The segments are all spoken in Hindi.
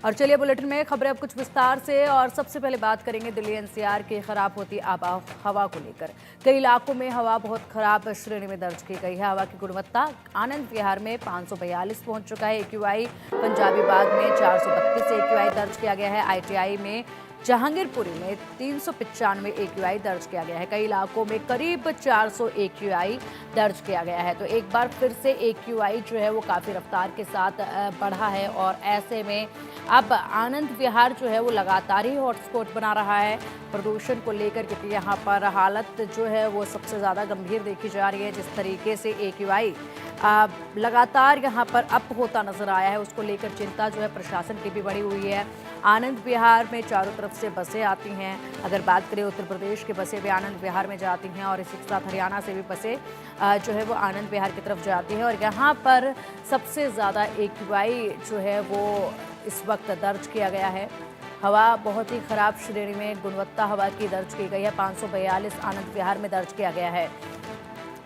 और चलिए बुलेटिन में खबरें अब कुछ विस्तार से। और सबसे पहले बात करेंगे दिल्ली एनसीआर की खराब होती आब हवा को लेकर। कई इलाकों में हवा बहुत खराब श्रेणी में दर्ज की गई है। हवा की गुणवत्ता आनंद विहार में 542 पहुंच चुका है एक्यूआई। पंजाबी बाग में 432 एक्यूआई दर्ज किया गया है। आईटीआई में जहांगीरपुरी में 395 एक्यूआई दर्ज किया गया है। कई इलाकों में करीब 400 एक्यूआई दर्ज किया गया है। तो एक बार फिर से एक्यूआई जो है वो काफ़ी रफ्तार के साथ बढ़ा है और ऐसे में अब आनंद विहार जो है वो लगातार ही हॉटस्पॉट बना रहा है प्रदूषण को लेकर, क्योंकि यहाँ पर हालत जो है वो सबसे ज़्यादा गंभीर देखी जा रही है। जिस तरीके से एक्यूआई लगातार यहाँ पर अप होता नजर आया है, उसको लेकर चिंता जो है प्रशासन की भी बढ़ी हुई है। आनंद विहार में चारों तरफ से बसें आती हैं। अगर बात करें उत्तर प्रदेश की बसें भी आनंद विहार में जाती हैं और इसी के साथ हरियाणा से भी बसें जो है वो आनंद विहार की तरफ जाती हैं। और यहाँ पर सबसे ज़्यादा एक्यूआई जो है वो इस वक्त दर्ज किया गया है। हवा बहुत ही खराब श्रेणी में गुणवत्ता हवा की दर्ज की गई है। 542 आनंद विहार में दर्ज किया गया है।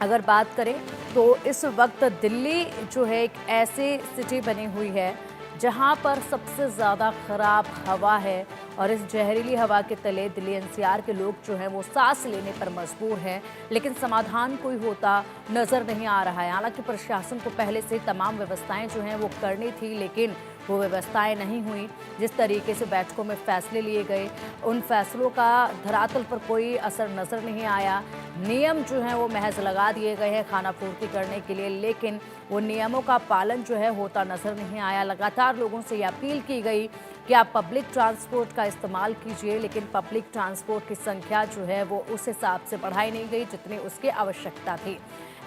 अगर बात करें तो इस वक्त दिल्ली जो है एक ऐसी सिटी बनी हुई है जहां पर सबसे ज़्यादा खराब हवा है और इस जहरीली हवा के तले दिल्ली एनसीआर के लोग जो हैं वो सांस लेने पर मजबूर हैं, लेकिन समाधान कोई होता नज़र नहीं आ रहा है। हालांकि प्रशासन को पहले से तमाम व्यवस्थाएं जो हैं वो करनी थी, लेकिन वो व्यवस्थाएं नहीं हुई। जिस तरीके से बैठकों में फैसले लिए गए, उन फैसलों का धरातल पर कोई असर नज़र नहीं आया। नियम जो हैं वो महज लगा दिए गए हैं खाना पूर्ति करने के लिए, लेकिन वो नियमों का पालन जो है होता नज़र नहीं आया। लगातार लोगों से ये अपील की गई कि आप पब्लिक ट्रांसपोर्ट का इस्तेमाल कीजिए, लेकिन पब्लिक ट्रांसपोर्ट की संख्या जो है वो उस हिसाब से बढ़ाई नहीं गई जितनी उसकी आवश्यकता थी।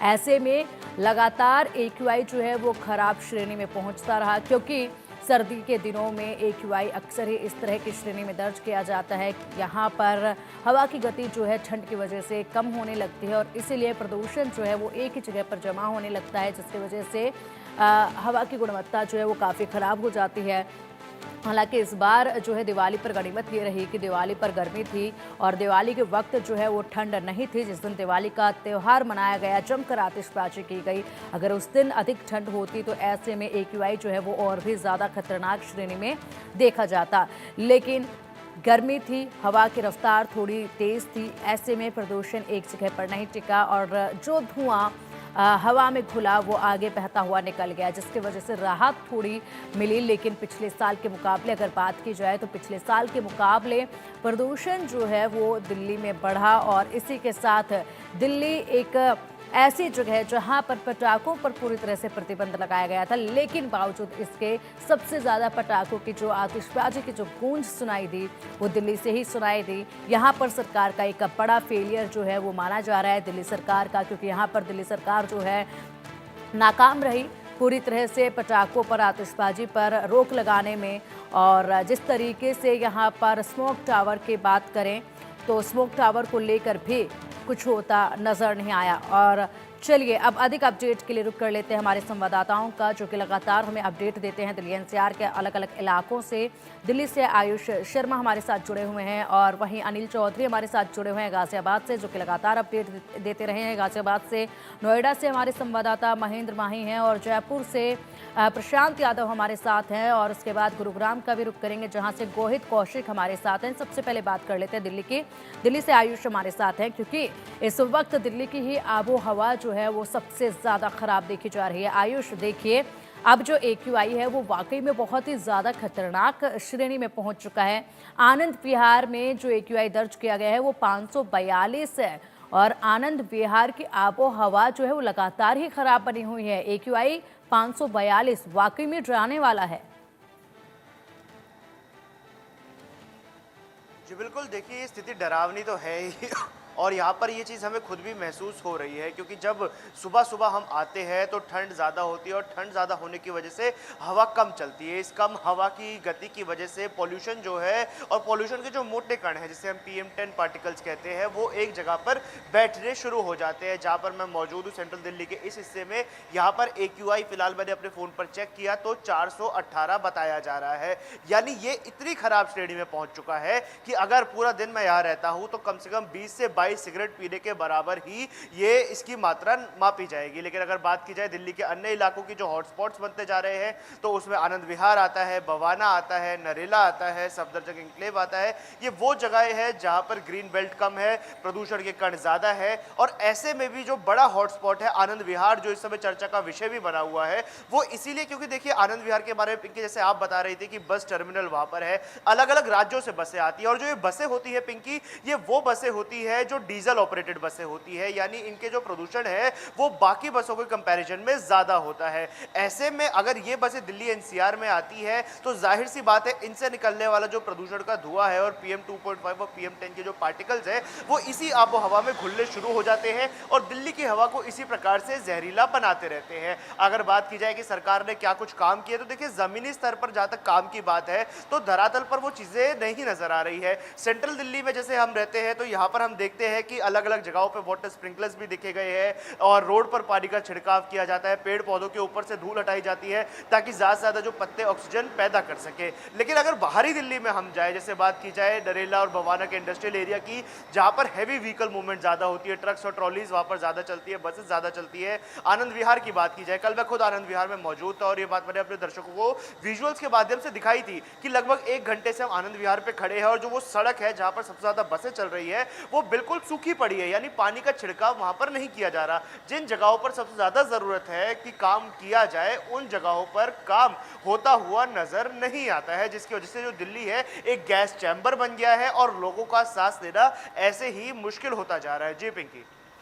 ऐसे में लगातार एक्यूआई जो है वो खराब श्रेणी में पहुंचता रहा, क्योंकि सर्दी के दिनों में एक्यूआई अक्सर ही इस तरह की श्रेणी में दर्ज किया जाता है। यहाँ पर हवा की गति जो है ठंड की वजह से कम होने लगती है और इसीलिए प्रदूषण जो है वो एक ही जगह पर जमा होने लगता है, जिसकी वजह से हवा की गुणवत्ता जो है वो काफ़ी ख़राब हो जाती है। हालांकि इस बार जो है दिवाली पर गनीमत ये रही कि दिवाली पर गर्मी थी और दिवाली के वक्त जो है वो ठंड नहीं थी। जिस दिन दिवाली का त्यौहार मनाया गया, जमकर आतिशबाजी की गई, अगर उस दिन अधिक ठंड होती तो ऐसे में एक्यूआई जो है वो और भी ज़्यादा खतरनाक श्रेणी में देखा जाता। लेकिन गर्मी थी, हवा की रफ्तार थोड़ी तेज़ थी, ऐसे में प्रदूषण एक जगह पर नहीं टिका और जो धुआं हवा में घुला वो आगे बहता हुआ निकल गया, जिसकी वजह से राहत थोड़ी मिली। लेकिन पिछले साल के मुकाबले अगर बात की जाए तो पिछले साल के मुकाबले प्रदूषण जो है वो दिल्ली में बढ़ा और इसी के साथ दिल्ली एक ऐसी जगह है जहां पर पटाखों पर पूरी तरह से प्रतिबंध लगाया गया था, लेकिन बावजूद इसके सबसे ज़्यादा पटाखों की जो आतिशबाजी की जो गूंज सुनाई दी वो दिल्ली से ही सुनाई दी। यहाँ पर सरकार का एक बड़ा फेलियर जो है वो माना जा रहा है दिल्ली सरकार का, क्योंकि यहाँ पर दिल्ली सरकार जो है नाकाम रही पूरी तरह से पटाखों पर आतिशबाजी पर रोक लगाने में। और जिस तरीके से यहाँ पर स्मोक टावर की बात करें तो स्मोक टावर को लेकर भी कुछ होता नजर नहीं आया। और चलिए अब अधिक अपडेट के लिए रुक कर लेते हैं हमारे संवाददाताओं का, जो कि लगातार हमें अपडेट देते हैं दिल्ली एनसीआर के अलग अलग इलाकों से। दिल्ली से आयुष शर्मा हमारे साथ जुड़े हुए हैं और वहीं अनिल चौधरी हमारे साथ जुड़े हुए हैं गाजियाबाद से, जो कि लगातार अपडेट देते रहे हैं गाजियाबाद से। नोएडा से हमारे संवाददाता महेंद्र माही हैं और जयपुर से प्रशांत यादव हमारे साथ हैं और उसके बाद गुरुग्राम का भी रुख करेंगे जहाँ से गोहित कौशिक हमारे साथ हैं। सबसे पहले बात कर लेते हैं दिल्ली की। दिल्ली से आयुष हमारे साथ हैं, क्योंकि इस वक्त दिल्ली की ही आबो हवा जो है वो सबसे ज़्यादा ख़राब देखी जा रही है। आयुष, देखिए अब जो एक्यूआई है वो वाकई में बहुत ही ज़्यादा खतरनाक श्रेणी में पहुंच चुका है। आनंद विहार में जो एक्यूआई दर्ज किया गया है वो 542 है और आनंद विहार की आबो हवा जो है वो लगातार ही ख़राब बनी हुई है। एक्यूआई 542 वाकई में डराने वाला है। जी बिल्कुल, देखिए ये स्थिति डरावनी तो है ही और यहाँ पर ये चीज़ हमें खुद भी महसूस हो रही है, क्योंकि जब सुबह सुबह हम आते हैं तो ठंड ज़्यादा होती है और ठंड ज़्यादा होने की वजह से हवा कम चलती है। इस कम हवा की गति की वजह से पॉल्यूशन जो है और पॉल्यूशन के जो मोटे कण हैं जिसे हम PM10 पार्टिकल्स कहते हैं वो एक जगह पर बैठने शुरू हो जाते हैं। जहाँ पर मैं मौजूद हूँ सेंट्रल दिल्ली के इस हिस्से में, यहाँ पर एक्यूआई फिलहाल मैंने अपने फ़ोन पर चेक किया तो 418 बताया जा रहा है। यानी ये इतनी ख़राब श्रेणी में पहुँच चुका है कि अगर पूरा दिन मैं यहाँ रहता हूँ तो कम से कम 20 से 22 चौथाई सिगरेट पीने के बराबर ही ये इसकी मात्रा मापी जाएगी। लेकिन अगर बात की जाए दिल्ली के अन्य इलाकों की जो हॉटस्पॉट्स बनते जा रहे हैं, तो उसमें आनंद विहार आता है, बवाना आता है, नरेला आता है, सफदरजंग इंक्लेव आता है। ये वो जगहें हैं जहां पर ग्रीन बेल्ट कम है, प्रदूषण के कण ज्यादा है, और ऐसे में भी जो बड़ा हॉटस्पॉट है आनंद विहार, जो इस समय चर्चा का विषय भी बना हुआ है, वो इसीलिए क्योंकि देखिए आनंद विहार के बारे में पिंकी जैसे आप बता रही थी कि बस टर्मिनल वहां पर है, अलग अलग राज्यों से बसें आती है, और जो ये बसें होती है पिंकी, ये वो बसें होती है जो डीजल ऑपरेटेड बसें होती है, यानी इनके जो प्रदूषण है वो बाकी बसों के कंपैरिजन में ज्यादा होता है। ऐसे में अगर ये बसें दिल्ली एनसीआर में आती है तो जाहिर सी बात है इनसे निकलने वाला जो प्रदूषण का धुआं है और PM 2.5 और PM 10 के जो पार्टिकल्स है वो इसी आबो हवा में घुलने शुरू हो जाते हैं और दिल्ली की हवा को इसी प्रकार से जहरीला बनाते रहते हैं। अगर बात की जाए कि सरकार ने क्या कुछ काम किया, तो देखिए जमीनी स्तर पर जहां तक काम की बात है तो धरातल पर वो चीजें नहीं नजर आ रही है। सेंट्रल दिल्ली में जैसे हम रहते हैं तो यहाँ पर हम देखते हैं कि अलग अलग जगहों पर वाटर स्प्रिंकलर्स भी देखे गए हैं और रोड पर पानी का छिड़काव किया जाता है, पेड़ पौधों के ऊपर से धूल हटाई जाती है ताकि ज्यादा से ज्यादा जो पत्ते ऑक्सीजन पैदा कर सके। लेकिन अगर बाहरी दिल्ली में हम जाए, जैसे बात की जाए नरेला और बवाना के इंडस्ट्रियल एरिया की, जहां पर हैवी व्हीकल मूवमेंट ज्यादा होती है, ट्रक्स और ट्रॉलीज वहां पर ज्यादा चलती है, बसेस ज्यादा चलती है। आनंद विहार की बात की जाए, कल मैं खुद आनंद विहार में मौजूद था और ये बात मैंने अपने दर्शकों को विजुअल्स के माध्यम से दिखाई थी कि लगभग 1 घंटे से हम आनंद विहार पे खड़े हैं और जो वो सड़क है जहां पर सबसे ज्यादा बसें चल रही है वो बिल्कुल सूखी पड़ी है, यानी पानी का छिड़काव वहां पर नहीं किया जा रहा। जिन जगहों पर सबसे ज्यादा जरूरत है कि काम किया जाए उन जगहों पर काम होता हुआ नजर नहीं आता है, जिसकी वजह से जो दिल्ली है एक गैस चैम्बर बन गया है और लोगों का सांस लेना ऐसे ही मुश्किल होता जा रहा है। जी पिंकी।